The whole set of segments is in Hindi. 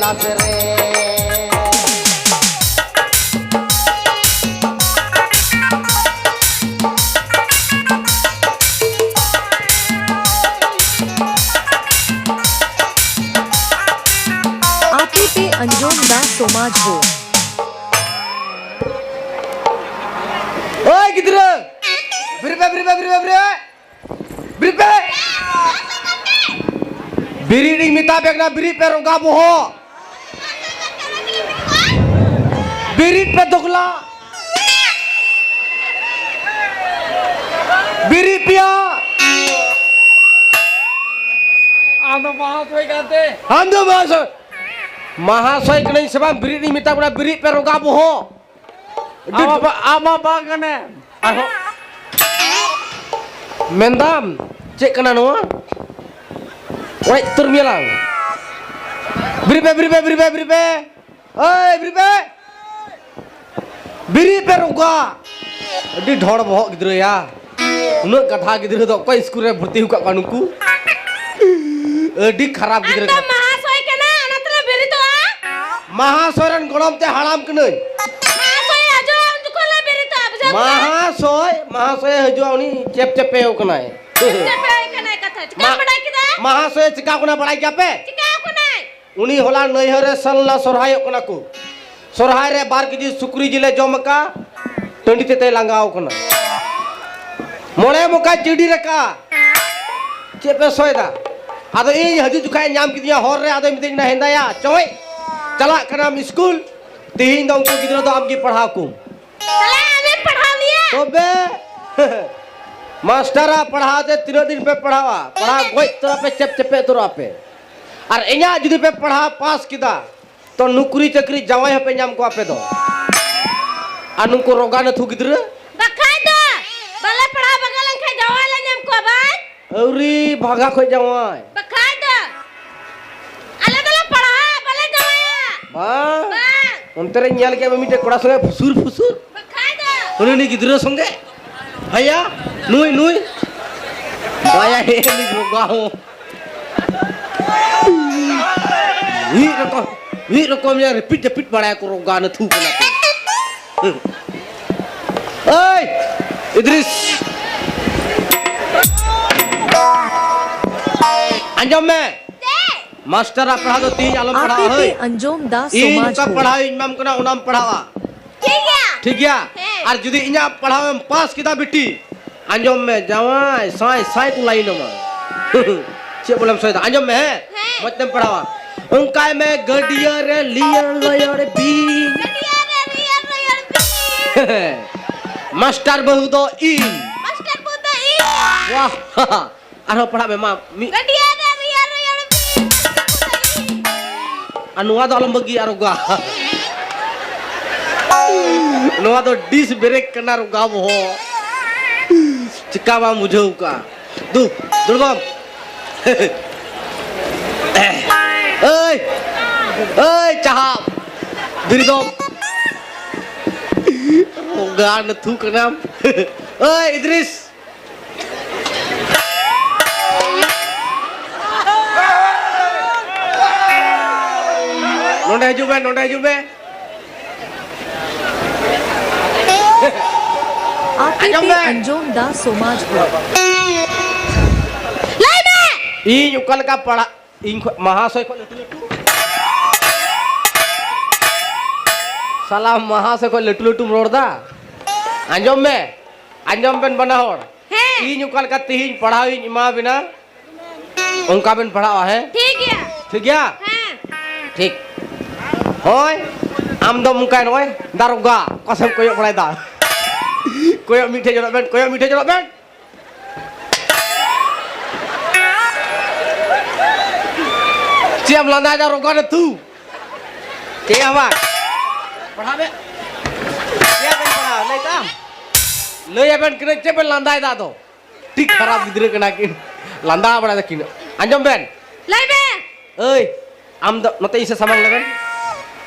क्लास रे आपे पे अंजुम दास समाज हो। ओए किधर बिरबे बिरबे बिरबे बिरबे बिरी ring minta bekna biri pe roga boho biri pe dogla biri pia ando महाशय कहते ando महाशय कने sebab biri ring minta bekna biri pe roga boho ama bagane aho mendam cek kana no Wait, turmilang. Beribe. Oi, beribe. Biri peruga. Di dhor bohok gidra ya. Unuk katha gidra do koi school re bharti hukak kanuku. Di kharap gidra. Anta महाशय kana anatra beri to a. Mahasoy ran golom te haram kanai. महाशय ajo dukola beri to abja. Mahasoy haju ani chep pe kanai. Cepe kana katha. Ka padai kita. Mahasoy chika kuna padai kya pe? Cika kunai. Uni hola naihare sanla sorhay kana ku. Sorhay re bar kiji sukri jile jomaka tandi te langao kana. Mole muka chidi reka. Cepe soida. Ado ini haju jukai nyam kidiya hor re ado miting na hendaya. Coy. Chala kana school. Tihin dong ko gidra do amki padha ku. Chala ame padha liya. तो बे मास्टरा पढ़ाते 3 दिन पे पढ़ावा पढ़ा गोई तोरा पे चपचपे तोरा पे और इना जुदी पे पढ़ा पास किदा तो नौकरी चाकरी जावाई पे नाम को आपे दो अनु को रोगा न थु गिद्र Bakai do. Bala padha bagalan khai jawala nyam ko ban. औरी भागा खोई जावाई Bakai do. Ala dala padha bala jawaya. हां Bang. उनतरे न्याल के मिटे कोड़ा संगे फुसुर Bakai do. उन्हें गिद्र संगे भैया नुई बाया हे नि रोगा हो ही रकम यार रिपीट बड़ा को रोगा न थू बना पे ओए इद्रिस अंजम में मास्टर आप पढ़ा दो 3 आलम पढ़ा आपे पे है अंजुम दास इन समाज का हो। पढ़ा इमाम कना उनाम पढ़ावा ठीक है. ठीक है है। और जुदी इना पढ़ावे में पास किदा बेटी अंजम में जावाई साई को लाइन में चे बोलम सोदा अंजम में है मतलब पढ़ावा उनकाय में गडिया रे लियर लयर बी मास्टर बहु दो ई Master buta i. वाह आरो पढ़ा में मां Gadia da riya riya. अनुवाद आलम बगी आरो गा नोआ तो डिस ब्रेक करना रुका वो चिकावा मुझे का दुर्गम ओए चाहा दिरिदम गान थू का नाम ओए इद्रिस नोंडे जुबे आपे पे अंजुम दास समाज हो। इन उकल का पढ़ा इन महाशय को लटू साला महाशय को लटू मोड़दा अंजम पेन बना होड़ इन उकल का 3 पढ़ा इन मां बिना उनका पेन पढ़ा है ठीक है. ठीक है हाँ. ठीक होय आम दो मुका नय दारोगा कसम कोयो पढ़ाई दा कोयो मीठे जलो Ben Siap lantai ada rogan itu. Siap apa? Pernah be? Siap ben pernah, lei tam. Lei ben kena cepet lantai dah tu. Tik harap gidre kena kin. Landa apa dah kin? Anjom ben. Lai be. Oi, amdam nanti isa samang ben.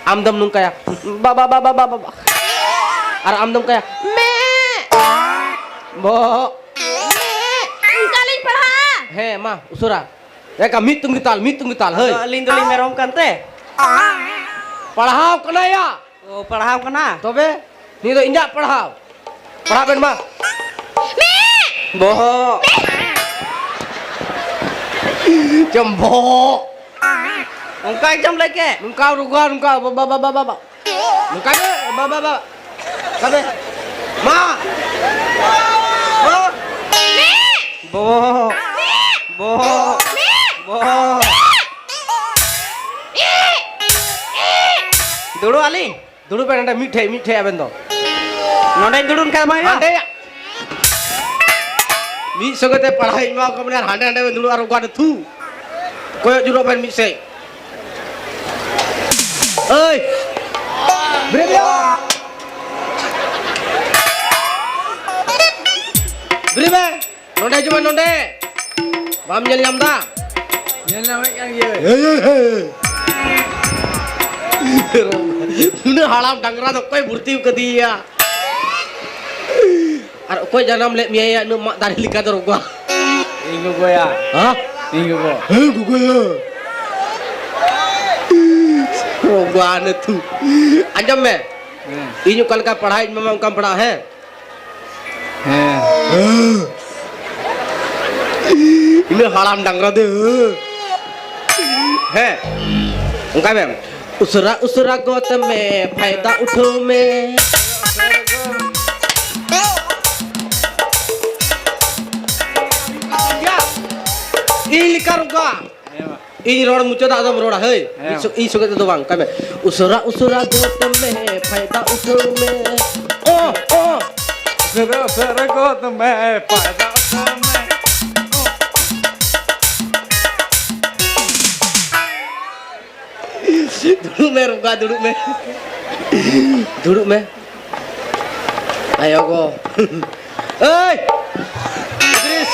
Amdam nung kaya. Ba. Ar amdam kaya. Me. Bo. Kalian pernah? He, mah usura. Ya kami hitung gital, hei. Aling merom kan teh. पढ़ाव कना या ओ पढ़ाव कना तबे नी दो इन्या पढ़ाव पढ़ा बेन मा bohong jumbo ongkai jam lagi nungkau ruga nungkau ba nungkau be ba kabe ma bohong bohong bohong dulu ali dulu pe nanda मीठे aben do nonde dulu kan mai hande ya mi sogete पढ़ाई मा ko benar hande ben dulu aru gua thu koyo juro ben mi se ơi beri be nonde cuma nonde bam nyel nyam da nyel nama kan ye Ini halam dangra to koy burti kadiya ar koy janam le miya nu mak dari lika to gua ingo goya ha ingo go gua gua ne tu anjam me inyu kal ka पढ़ाई में कम पढ़ा है ini halam dangra de है उनका में उसरा गोत में फायदा उठो में ini likar gua ini roda muncul tak ada roda hei ini suka itu bang kami usura goत में फायदा उठो में oh usra goत में फायदा उठो में duduk me ayo go hey Idris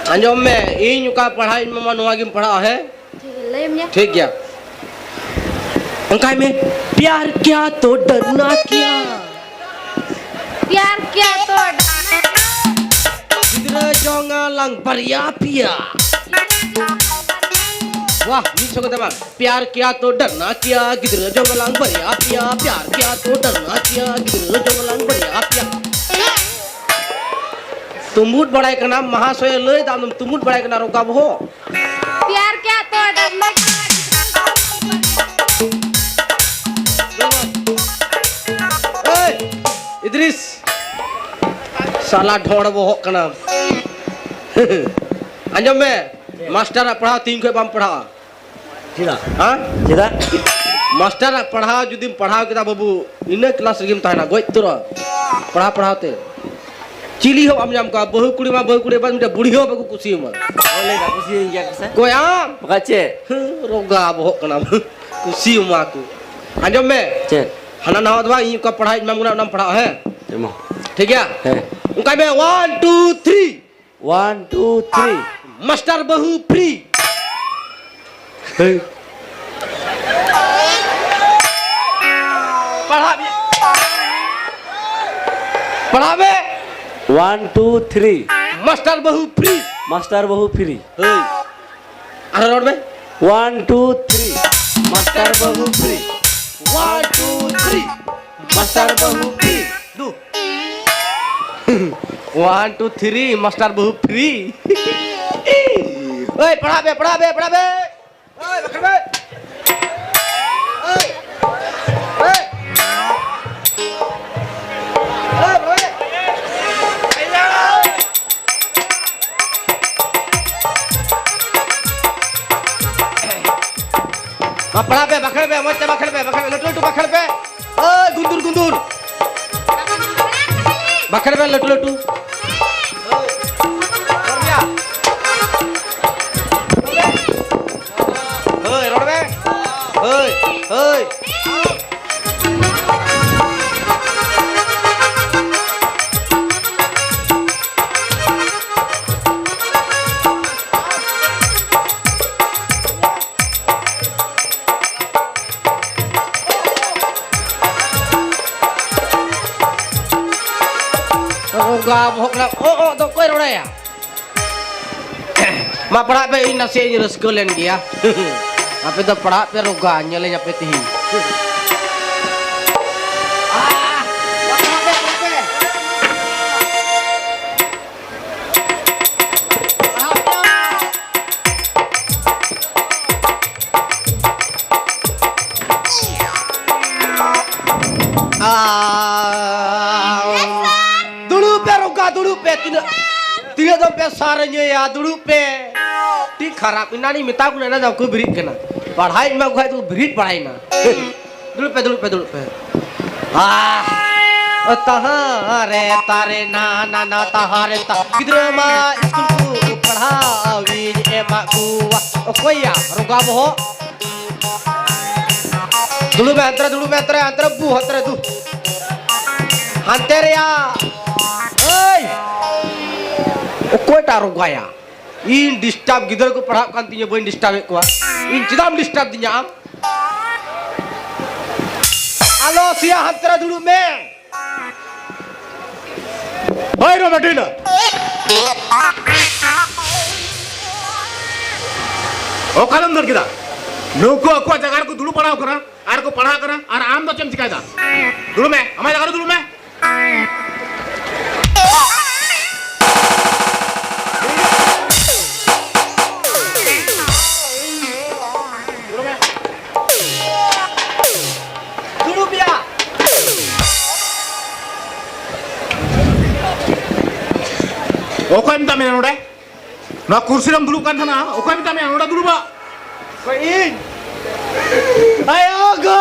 anjom me इन का पढ़ाई में मनवा की पढ़ा है ठीक गया अंकाय में प्यार क्या तो डरना क्या प्यार क्या तो Gidra jonga lang baria pia वाह मीठ सको तमाम प्यार किया तो डरना किया गिदर जोंगलांग बढ़िया पिया प्यार किया तो डरना किया गिदर जोंगलांग बढ़िया पिया तुम्बुट बड़ाई का नाम महाशय लय दाम तुम्बुट बड़ाई का नाम रोका हो प्यार क्या तो डरना ए इद्रिस साला ढोड़ वो हो का नाम अंजम में मास्टर पढ़ा 3 को बम पढ़ा हाँ मास्टर पढ़ा जुदी पढ़ा के बाबू इन क्लास रे ताना गोय तोरा पढ़ाते चिली हो हम जाम का बहु कुड़ी बाद मिटा बुढ़ी हो बगु कुसी म oleh dah kusi ya kesa कोई आम kace रोगा बहो कना कुसी मा को अंजम में ce हना ना दवा इ का पढ़ाई में मुना नाम पढ़ा है demo ठीक है है उनका में 1 2 3 1 2 3 मास्टर बहु फ्री पढ़ावे 1 2 3 मास्टर बहु फ्री master bahu free अरे रोड में 1 2 3 master bahu free 1 2 3 मास्टर बहु फ्री दो 1 2 3 मास्टर बहु फ्री ओए पढ़ावे ओए बखर बे ओए पढ़ा पे बखड़ पे मत बखड़ पे लटू बखड़ पे ओए गुंदुर बखड़ पे लटू ओए रोड पे ओए गा भोकला ओ तो कोई रोड़ा या मा पढ़ा पे इन नसे इन रस्को लेन गया आपे तो पढ़ा पे रोगा nyale nya pe tihi duduk pe tidak sampai saranya ya duduk pe ti kharap ina ni minta aku nana aku berit kena पढ़ाई में गए तो भीड़ पढ़ाई ना दुड़ पे तहारे तारे ना ना ना तहारे ता किधर मा स्कूल को पढ़ावी ए मा को कोई या रुका बो दुलु में अंतर बु हतरे तू हंतेरे या ओए कोई टा रुका या इन डिस्टर्ब गिदर को पढ़ा kan tinya boin disturb ko in cidam disturb tinya am alo sia hantara dulu me hoy ro matina ओ कालंदर किदा नुको को जगार को दुलु पढ़ाओ करा आर को पढ़ा करा और आम तो चम चिकादा दुलु में हमारे जगार दुलु में okay minta main udah, nah kursi ram dulu kan sana, okay minta main udah dulu pak, koin ayo go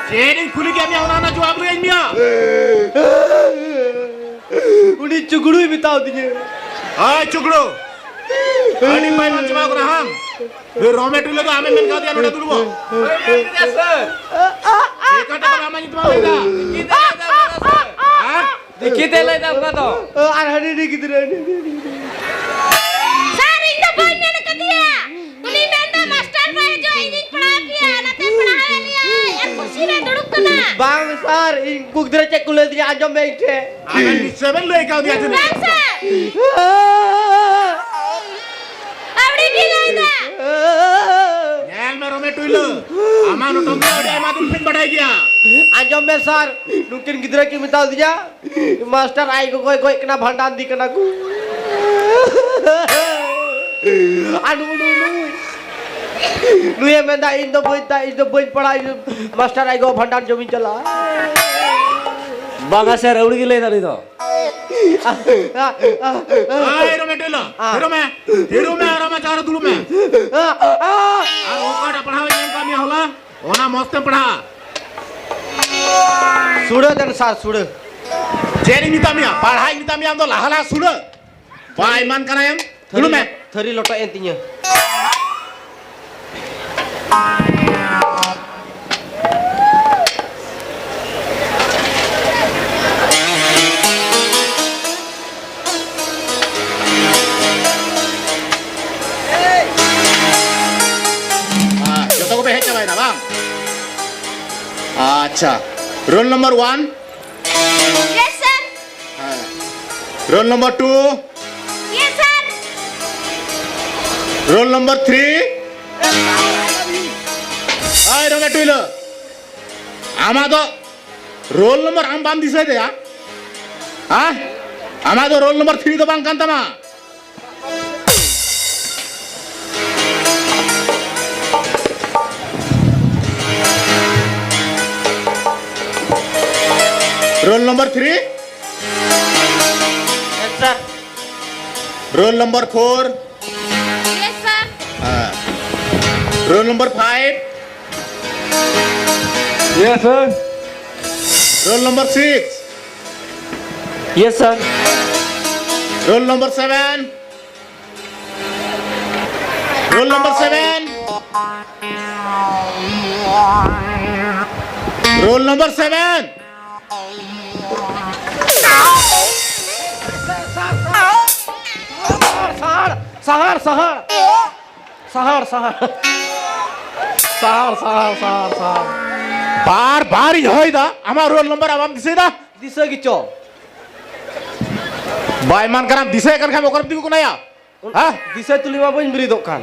jadi kuli kami orang anak jawab lu ini ya, udah cuguru bitau tinya, cuguru, ini main macam apa kurang, di romet dulu tuh ame main kau dia udah dulu pak, kata ramai itu apa Dikit lah itu apa tuh? Arhani dikit rani. Sir इनका बोल मैंने कर दिया उन्हीं मैंने मास्टर भाई जो इंग्लिश पढ़ा किया ना ते पढ़ाया लिया यार कुर्सी में दुड़ुक करना Bang sar, kuk dere cek kulit dia aja meite. akan di seven lu kau dia sini, बस सर अपनी की लाइदा यार मैं romet dulu, aman utang dia udah aman tuh pin बढ़ाई गया, Aja me sar, mungkin gidra ki mitau dia. Master ai ko koi kena bhandan di kena ku. Anu lu ye menda indo boy padai master ai ko bhandan jomin chala. Bangga saya udah gila tadi tuh. romet dulu, hero me orang macam dulu me, ओका पढ़ावे जेम कमी होला ओना मस्त पढ़ा Sudah dan sar sudah. जेरी नितामिया पढ़ाई नितामिया हम तो लाहला सुन पाई मान करना हम dulu me Thari loto entinya. jodoh gue behek coba bang अच्छा roll number 1 yes sir roll number 2 yes sir roll number 3 ay romet dulu ama to roll number am bam disai deh ya ama to roll number 3 to bang kan tama roll number 3 Yes sir. roll number 4 yes sir roll number 5 Yes sir. roll number 6 Yes sir. roll number 7 roll number 7 roll number 7 Sahar. बार बार यही दा हमारा रोल नंबर अब हम किसे दा Disa gicho. बाय मान करम दिसे कर खाम ओकर दिगु कोनाया हा दिसे तुली मा बन बिरिदोग खान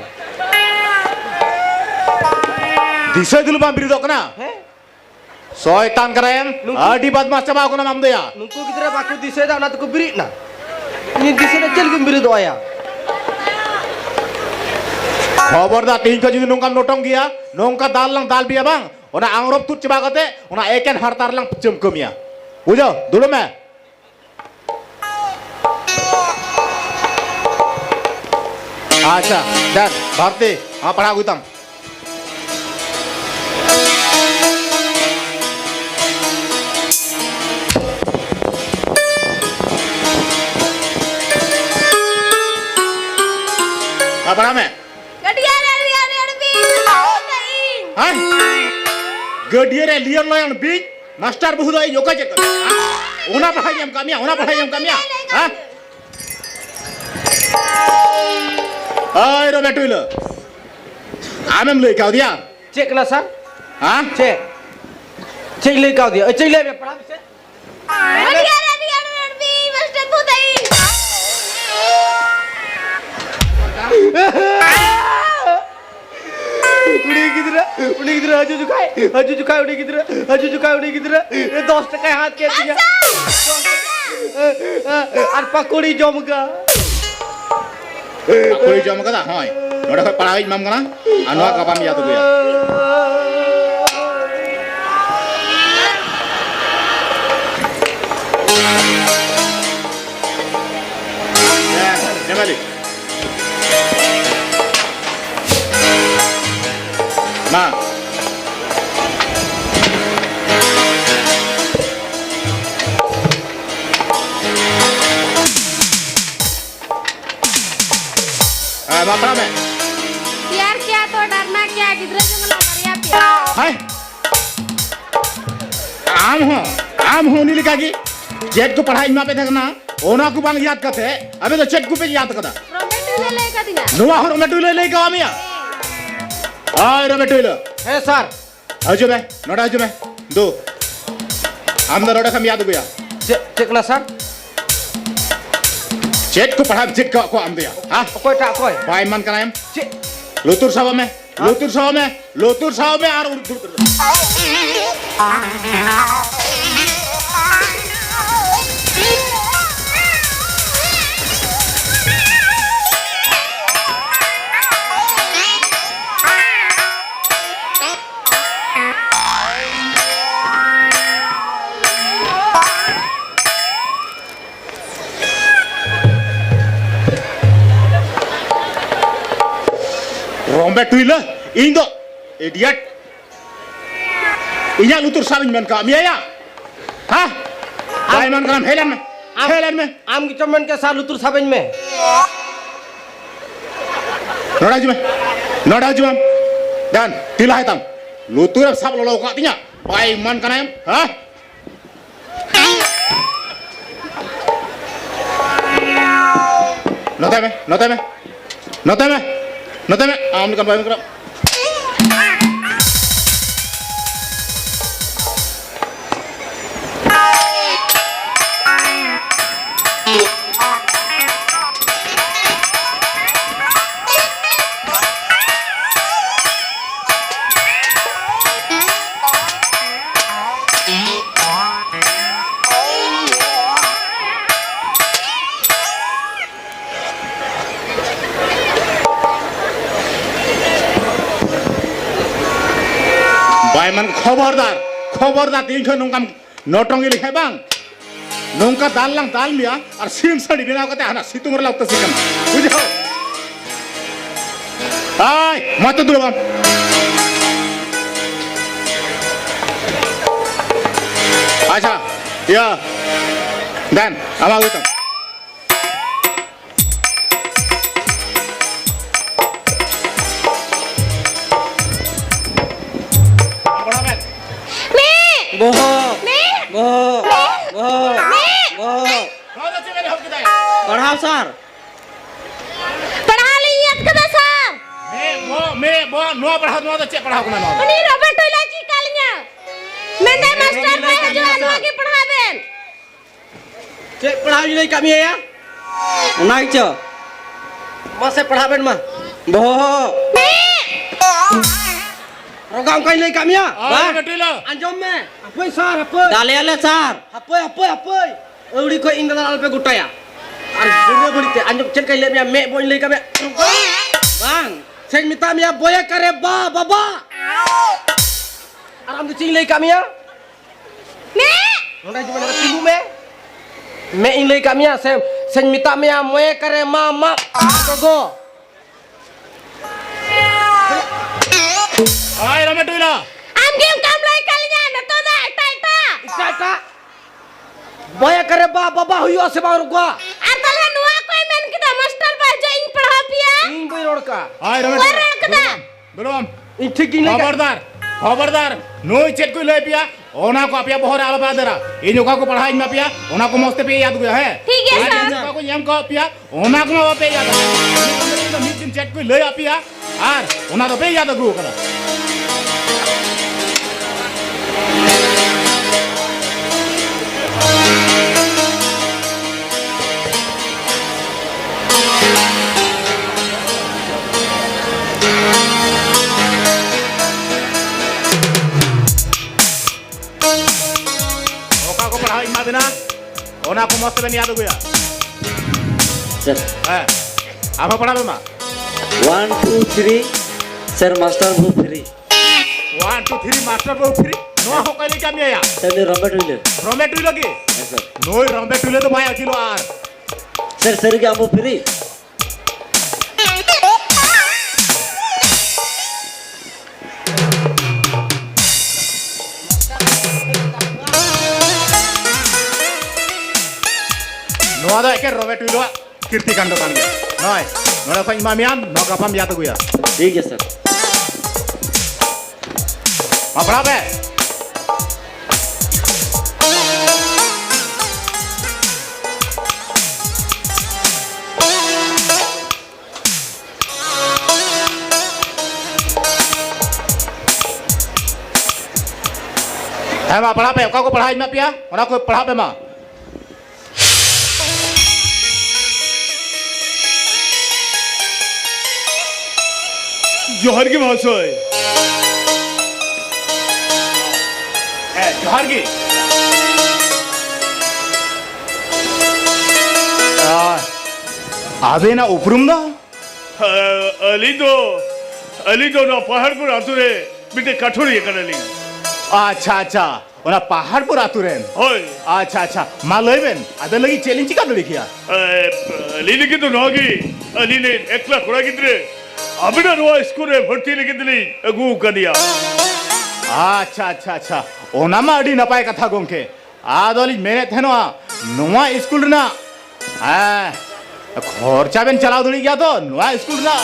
दिसे दिलु बा बिरिदोग कना हे शयतान करम आडी बदमाश चबा कोना माम दया नुकु गिदरा बाकु दिसे दा ना तको बिरिद ना ini दिसे ना चल के बिरिदो आया खबरदार तीन को जुदी नोंका नोटों गया नोंका दाल lang दाल बिया bang ona angrop tut coba kate ona eken hartar lang pecum kemia bujo dulu me acha dan Bharti apa pernah gutang apa nama Gadiya रे लिया रे भी Hah? Gede re lian layan big master buhu doi yoga cek. Una pahai yang kami ya. Hah? Ay ro betul lo. Amem lei kau dia. cek na sar Hah? cek le kau dia cek le me पढ़ा से गडिया रे भी मास्टर बुदाई उड़ी गिदरा हजू जुकाए उड़ी गिदरा ये 10 टका हाथ के दिया और पकोड़ी जमका Aku ni jam kata, hoi. Noda kau parai mam kana, anu aku pam ya tu ya. Ya, balik. Ma. Ma pernah me? यार क्या तो डरना क्या किधर जंगल बढ़िया पिया Hai. आम हो नी लिखा की जेट को पढ़ाई में पे देखना ओना को बांग याद करते अबे तो चेट को पे याद करता रोमेटो ले लेगा दिना नुआ हो रोमेटो ले का आमिया हाय रोमेटो ले है सर आजो बे नोड़ा आजो बे दो आम दा नोड़ा कम याद गया cek na sar चेट को पढ़ा चेट को आम दिया हां कोई टा कोई बाय मन कराएम cek लुतुर सावा में और Rombet tuila, indo, idiot. Inya lutur sabin man ka, miya ya? Hah? Ay man kalam helan me. आम की चमन के साथ लुतुर साबन में Noda jume. Dan tila hitam. Lutur sab lolo ka tinya. Ay man kanam, hah? Notame, am kan bayam kerap. Bayman खबरदार तीन छो नोंका नोटोंगी लिखे बांग नोंका दाल lang दाल मिया और सिम सड़ी बिना कते हना सितुंग रे लगता सिकन बुझो हाय मत दूर बाम अच्छा या dan ama gitu पढ़ाओ सर पढ़ा ली याद कदा सर मैं नो पढ़ा नो चेक पढ़ाओ ना नो उनी रोबर्टो लाची कालिया मेंदे मास्टर भाई जो आलू के पढ़ावेन cek pernah ini kami ya Unai cho. Masa perahaban mah. Boh. Rogam kau lagi kami ya. Bang betul. Anjom me. Apa sar apa? Dale ale sar. Apa? Euri kau ingin dalam alpe guta ya. Ar dunia bolite. Anjom cen kau lagi me boy lagi kami. Bang. Sen minta me boy kare baba. Aram tu cing lagi kami ya. Me. Nona cuma nak tibu me. Me in lagi kami ya. Sen minta me boy kare mama. Go. Ay Rame betul. Am game kam lai kalinya beto da eta. Ita. Boy kare baba huyu ase bang gua. Ar tale nuwa koi men kita master baja ing padha pia. Ing boy rodka. Ay Rame Koi ron kada. belum. Ing ठीक ing lagi. खबरदार नोई चेक को ले पिया ओना को अपिया बहुत आला बा देरा इन जोका को पढ़ाई में पिया ओना को मस्त पे याद गया है ठीक है सर। इन जोका को यम को पिया ओना को पे याद है मिट दिन चेक को ले पिया आर ओना तो पे याद गु करा देना ओना को मस्त बन याद गया Sir. है आप पढ़ा लो मा 1 2 3 Sir master bu free. 1 2 3 master बहु फ्री नो हो कले क्या मिया Sir ni Robert Wheeler. रोमेटू लगी Yes sir. नो रोमेटू ले तो भाई अकिलो आर Sir ke ambo free. नो आदा के रोमेटू लो कीर्ति कांड कान गया नय नोड़ा को इमामियान नो गपम याद गया ठीक है sir. मा पढ़ा बे है मा पढ़ा पे का को पढ़ाई में पिया ओना को पढ़ा पे मा जोहर की महाशय है जोहार की आबे ना उपरुम ना अली तो ना पहाड़पुर आतुरे बिटे कठोरी कनली अच्छा ओना पहाड़पुर आतुरेन होय अच्छा मा लइबेन आदे लगी चैलेंज का लिखिया अली ने कितो नोगी अली ने एकला कोड़ा किद्रे अबिना नो स्कूल रे भर्ती लिखिदली अगु कदिया अच्छा ओना मा अडी नपाय कथा गोंके आदोली मेने थेनवा नोवा स्कूल ना खर्चा बेन चलाव दड़ी गया तो नोवा स्कूल ना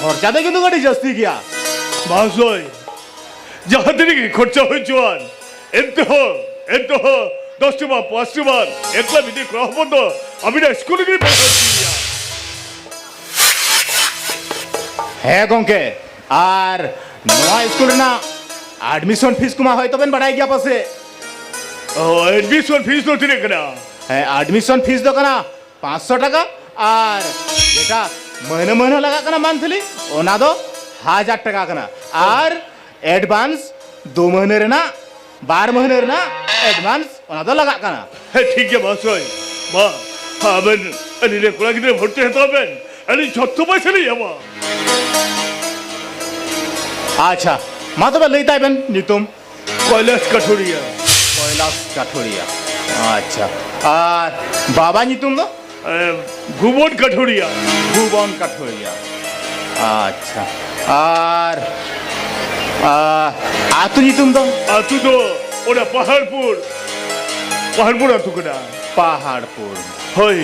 खर्चा दे किंतु गडी जस्ती किया महाशय जहाँ दिन की खर्चा हो जुआन एंतो 10 বার 5 বার একলা বিধি করা বন্ধ अबिना स्कूल की पढ़ाई है गोंके आर नोवा स्कूल ना एडमिशन फीस कुमा होय तो बेन बढ़ाई गया पसे एडमिशन फीस तो तिने कना है एडमिशन फीस दो कना 500 টাকা আর যেটা মহিনা লাগা কনা মান্থলি ওনা দো 1000 টাকা কনা আর एडवांस 2 महीने रे ना 12 महीने रे ना एडवांस ओना दो लगा कना ठीक है महाशय बा अबन अली ने कोड़ा कितने भर्ती है तो अबन अली छत्तो पैसे नहीं है वहाँ अच्छा मा तो लईता बेन नितुम कैलाश कठोरिया कैलाश काठोरिया अच्छा আর বাবা নিতুম দো भुवन कठोरिया ভুবন কাঠোরিয়া আচ্ছা আর আতু নিতুম দো तू तो ओना पहाड़पुर आतु कना পাহাড়পুর होय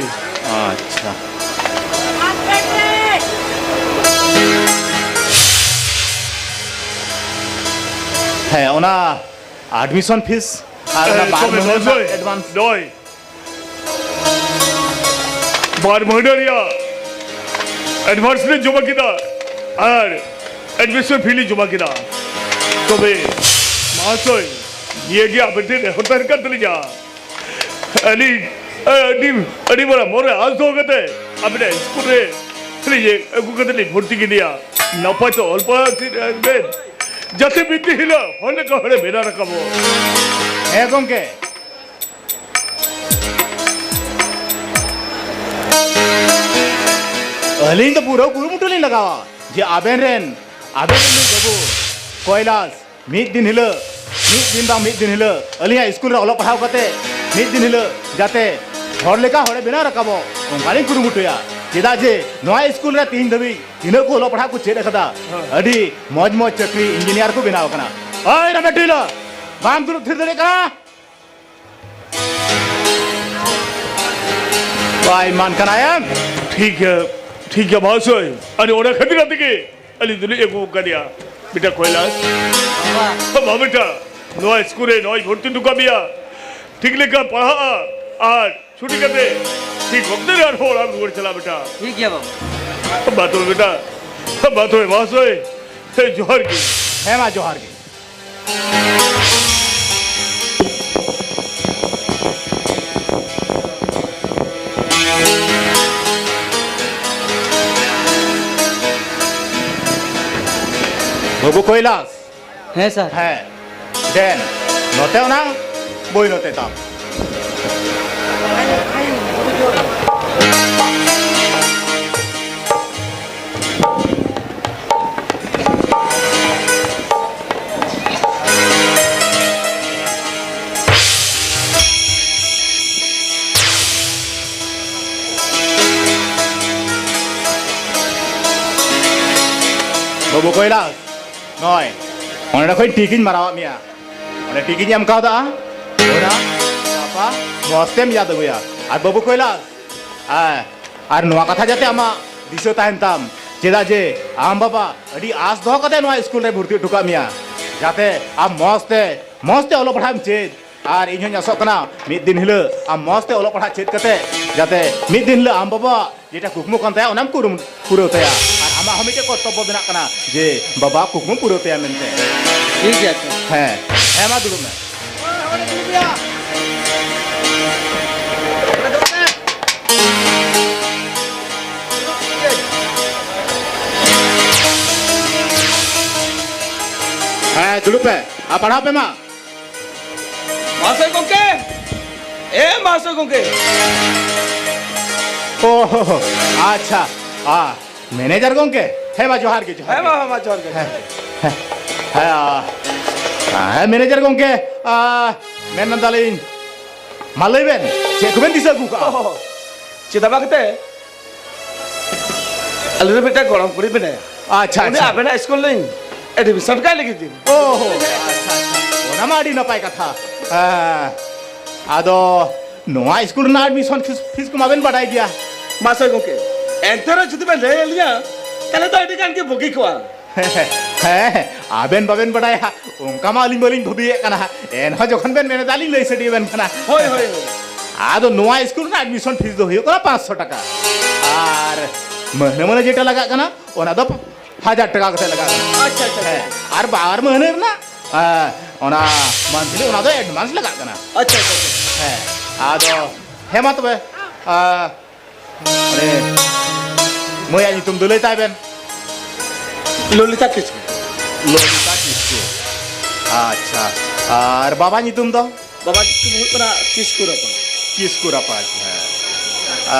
अच्छा है ओना एडमिशन फीस আর ওনা 12 মহিনা এডভান্স নয় 12 মহিনা রিয়া অ্যাডভান্স নে জমা কিনা আর এডমিশন ফি জমা কিনা তবে মহাশয় নিয়ে গিয়ে আপনি হতার করতে যা আলি ᱟᱹᱰᱤ ᱢᱟᱨᱟᱝ ᱢᱚᱱᱮ ᱟᱸᱥ ᱫᱚᱦᱚ ᱠᱟᱛᱮ ᱟᱵᱤᱱᱟᱜ ᱥᱠᱩᱞ ᱨᱮ ᱟᱹᱜᱩ ᱠᱟᱛᱮ ᱞᱤᱧ ᱵᱷᱚᱨᱛᱤ ᱠᱮᱫᱮᱭᱟ ᱱᱟᱯᱟᱭ ᱛᱮ ᱚᱞ ᱯᱟᱲᱦᱟᱣ ᱵᱮᱱ ᱡᱟᱛᱮ ᱢᱤᱫ ᱫᱤᱱ ᱦᱤᱞᱳᱜ ᱦᱚᱲ ᱞᱮᱠᱟ ᱦᱚᱲᱮ ᱵᱮᱱᱟᱣ ᱨᱟᱠᱟᱵᱚᱜ ᱦᱮᱸ ᱜᱚᱝᱠᱮ ᱟᱹᱞᱤᱧ ᱫᱚ ᱯᱩᱨᱟᱹ ᱠᱩᱨᱩᱢᱩᱴᱩ ᱞᱤᱧ ᱞᱟᱜᱟᱣᱟ ᱡᱮ ᱟᱵᱮᱱ ᱨᱮᱱ ᱵᱟᱹᱵᱩ কৈলাস ᱢᱤᱫ ᱫᱤᱱ ᱵᱟᱝ ᱢᱤᱫ ᱫᱤᱱ ᱦᱤᱞᱳᱜ ᱟᱹᱞᱤᱧᱟᱜ ᱥᱠᱩᱞ ᱨᱮ ᱚᱞᱚᱜ ᱯᱟᱲᱦᱟᱣ ᱠᱟᱛᱮ ᱢᱤᱫ ᱫᱤᱱ ᱦᱤᱞᱳᱜ ᱡᱟᱛᱮ ᱦᱚᱲ ᱞᱮᱠᱟ ᱦᱚᱲᱮ ᱵᱮᱱᱟᱣ ᱨᱟᱠᱟᱵᱚᱜ ᱚᱱᱠᱟᱞᱤᱧ ᱠᱩᱨᱩᱢᱩᱴᱩᱭᱟ ᱪᱮᱫᱟᱜ ᱡᱮ ᱱᱚᱣᱟ ᱥᱠᱩᱞ ᱨᱮ ᱛᱤᱦᱤᱧ ᱫᱷᱟᱹᱵᱤᱡ ᱛᱤᱱᱟᱹᱜ ᱠᱚ ᱚᱞᱚᱜ ᱯᱟᱲᱦᱟᱜ ᱠᱚ ᱪᱮᱫ ᱟᱠᱟᱫᱟ ᱟᱹᱰᱤ ᱢᱚᱡᱽ ᱪᱟᱹᱠᱨᱤ ᱤᱧᱡᱤᱱᱤᱭᱟᱨ ᱠᱚ ᱵᱮᱱᱟᱣ ᱟᱠᱟᱱᱟ ᱳᱭ ᱨᱟᱢᱮ ᱴᱩᱭᱞᱚ ᱵᱟᱢ ᱫᱩᱲᱩᱵ ᱛᱷᱤᱨ ᱫᱟᱲᱮᱭᱟᱜ ᱠᱟᱱᱟ ᱵᱟᱭ मान कनायम ठीक है महाशय अरे ओना खातिर आते अली दुली एक करिया बेटा কৈলাস बाबा बेटा नोआ स्कूल रे नोई भर्ती टुका बिया ठीक लेका पढ़ा और छुट्टी करते ठीक वक्त रे और होड़ा दूर चला बेटा ठीक है बाबू बात हो बेटा बात हो महाशय जोहर की है माँ जोहार की बाबू কৈলাস है सर है देन नोते ना बोई नोते ताम बाबू কৈলাস नॉय ओने कोई टिकिन मारावा मिया ओने टिकिन एम कादा ओना पापा मस्तेम याद गया और बाबू কৈলাস और नोआ कथा जाते आमा दिसो ताहेन ताम चेदा जे आम बाबा अडी आस दो कते नोआ स्कूल रे भर्ती टुका मिया जाते आम मस्ते ओलो पढ़ाम चेद और इन हन आसो कना मिद दिन हिलो आम मस्ते ओलो पढ़ा चेद कते जाते मिद दिन हिलो आम बाबा जेटा कुकमु कान ताया ओनाम पुरो ताया और आमा हमिटे कर्तव्य बेना कना जे बाबा कुकमु पुरो ताया मेनते ठीक है है मा दुड़ुम में दुड़ुप पे आ पढ़ा पे मा मास्टर गोंके ए मास्टर गोंके ओहो अच्छा मैनेजर गोंके है मा जोहार की है मा जोहार के है मैनेजर गोंके मैं नंदालिन मालैबेन चेकबेन दिसा गुका चिदाबा कते अलरे बेटा गरम करी बेने अच्छा उन्हें आबेना स्कूल नहीं एडमिशन का लगी थी ओहो अच्छा ओना मा आडी नपाय कथा आदो नोआ स्कूल ना एडमिशन फीस को माबेन बढ़ाई दिया मास्टर गोंके एंतरा जुदी में ले लिया तले तो एडी कान के बोगी को है आबेन बाबेन बढ़ाया उनका मालिन बोलिन भबी कना एन हो जखन बेन मेने दाली लई सेडी बेन कना होय आदो नोआ स्कूल ना एडमिशन फीस दो होयो कना 500 टाका और महीने जेटा लगा कना ओना दो 1000 টাকা কত লাগা अच्छा है और बार महीने ना ओना मंथली ओना दो एडवांस लगा कना अच्छा है आदो हे मत बे अरे मोया तुम दुलै ताबेन ललिता किस अच्छा और बाबा नी तुम दो बाबा तुम होतना किसको रपा है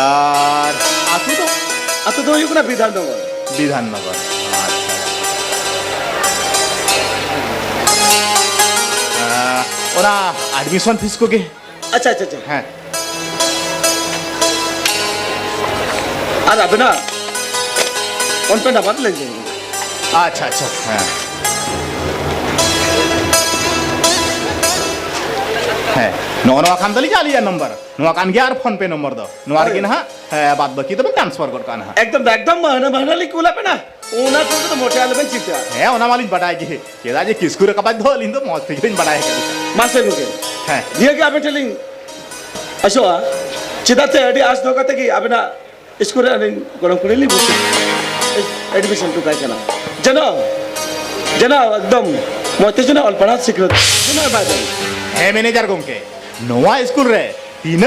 और आतु तो युकना विधाननगर ओना एडमिशन फीस को के अच्छा हैं और अब ना कौन पे नंबर ले जाएंगे अच्छा है नोआ खान दली जालिया नंबर नोआ कान गया फोन पे नंबर दो नोआ गिन हा है बात बाकी तो ट्रांसफर कर कान हा एकदम महना लिखुला पे ना ओना को तो मोटे आले बन चिता है ओना मालिन बटाई गे केदा जे किसकु रे कबा दो लिन दो मौत फिजिन बटाई के मासे नुके है ये क्या बेटे लिंग अशोआ चिदाते एडी आज दोगते की अबना स्कूल रे गरम करे ली बोल एडमिशन तो काय कना जना एकदम मोते जना अल्पना सिक्रेट जना बाय है मैनेजर गोंके नोआ स्कूल रे तीन